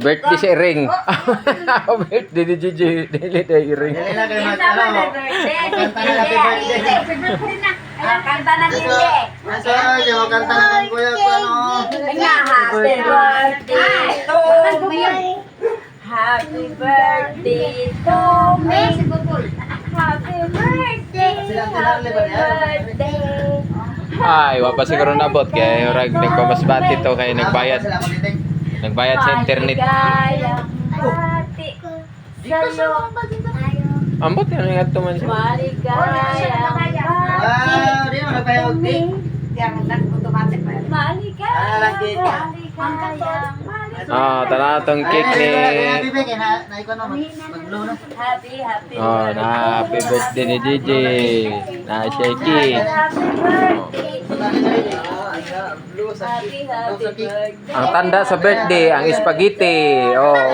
Birthday si Ring. Birthday ni Gigi. Dili na i-ring. Dali na kayo kanta na happy birthday. Kanta na Gigi. Nasa yung kanta na ng kuya ko ano. Happy birthday to me. Happy birthday to me. Happy birthday. Happy birthday. Ay, wapa siguro nabot kaya yung rag nagpamasbati to kaya nagbayad. Nagbayad sa internet. Ambot yan nga tuman siya. Maligayang Di mo nagbayad og cake. maligayang Tanatong cake ni Happy birthday na ikaw na mag-blow na. happy na happy birthday ni Gigi. Na shaky. happy birthday Ang tanda sa birthday, ang spaghetti.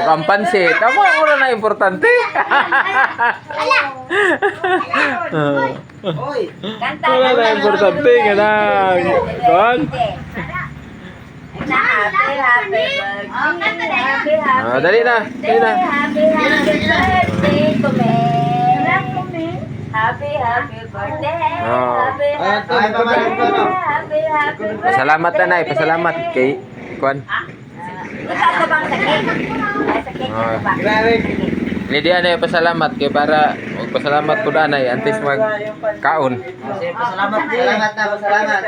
Ang pansit. Tama mo na importante. Oy. Kanta Wala na importante nga na. Kon? Happy birthday. Dali na. Dali na. Happy birthday to me. Happy birthday. Happy birthday. Pasalamat na na. Pasalamat kay Kon. Ikaw bang sakit? Sakit ka ba? Hindi diyan na pasalamat kay para magpasalamat ko na ay antes magkaon. Salamat din. Salamat na, salamat.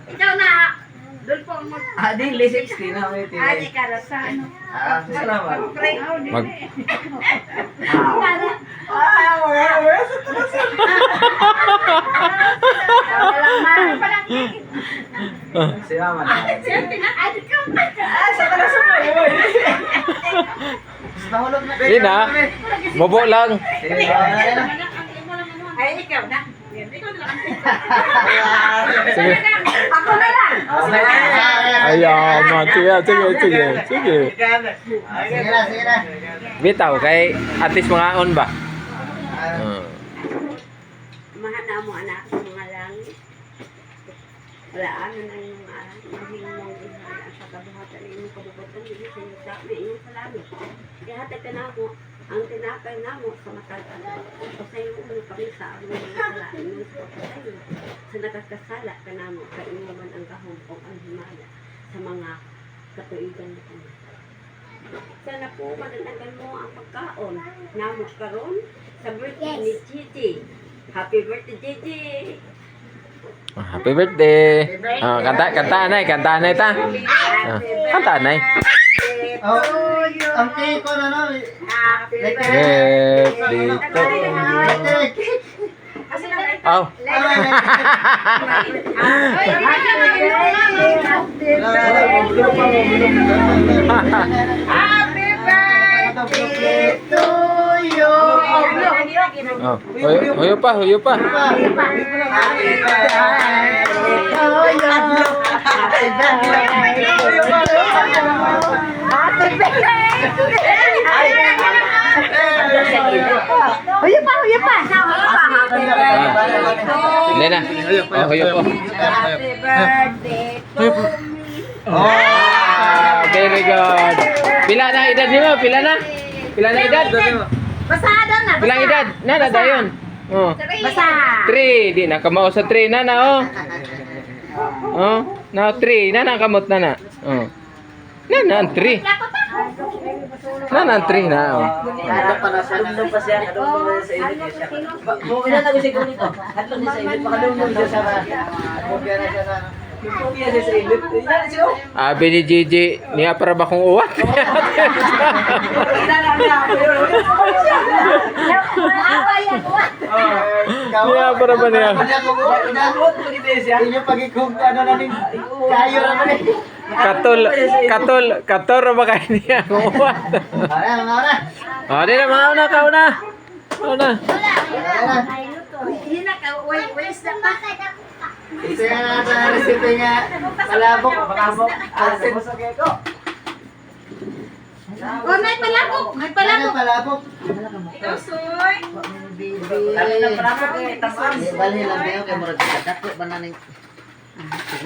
Ikaw na. Doon po mo. Di, 60 na may Ay, kara sa ano? Salamat. Mag Salamat. Di na. Bobo lang. Ay, ikaw na. Sige. Ako na lang. Ayan, man. Sige. Sige na. Bitaw kay atis mga on ba? Mahal na mo anak sa mga langit. Wala ano na yung maging mong ihala sa kabuhatan ng inyong kabubutan. Hindi sa inyo sa inyong salamin. Kaya hatag ka na mo ang tinapay na mo sa matatagal. O sa iyo mo kami sa aming mga salamin ng sa pagkasayo. Sa nakakasala ka na mo, kainyo man ang kahumpong ang himala sa mga katuigan na kami. Sana po madalagan mo ang pagkaon. Namot karon sa birthday ni Gigi. Happy birthday, Gigi! Happy birthday. Kanta anay ta. Kanta anay. Ang cake ko na no. Happy Birthday to Aw. Happy birthday to you! Huyo pa. Happy Huyo pa! Hindi na. Huyo po. Happy birthday to me! Very good. Pila na edad niyo? Pila na edad? Basa daw na! Pilang edad? Nana dayon. Basa! 3. Di na kamao sa 3 nana na 3 nana kamot nana. Nana ang 3. Nana ang 3 na Abi ni Gigi, niya para ba kong uwat? Niya para ba niya? Inyo pagikog ano na ning kayo ra man. Kator ba kayo niya kong uwat? Ara. Di na mga una ka una. Isa na sa recipe nga palabok. Asin mo sa keko. May palabok! Ito soy. Dali na palabok eh tamaan. Bali lang dayo kay murag kadako bananing.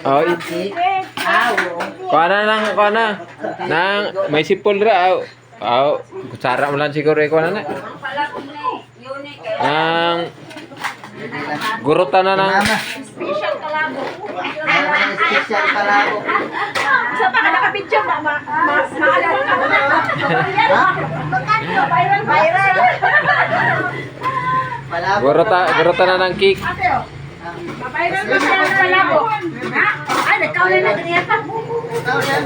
Oh, cake. Kuha na lang, kuha na. Nang, may sipol ra. Kutsara mo lang siguro, kuha na na. Ang pala kung yun kaya Nang, gurutan na ng, Mama. special kalabo. Special palabo. Sa pa ka nakapicture maalala ka mo na. Viral. Palabo. gurutan na ng cake. Viral na siya ng kalabo. Ha? Ay, nagkaw na na ganyan pa. Ikaw yan.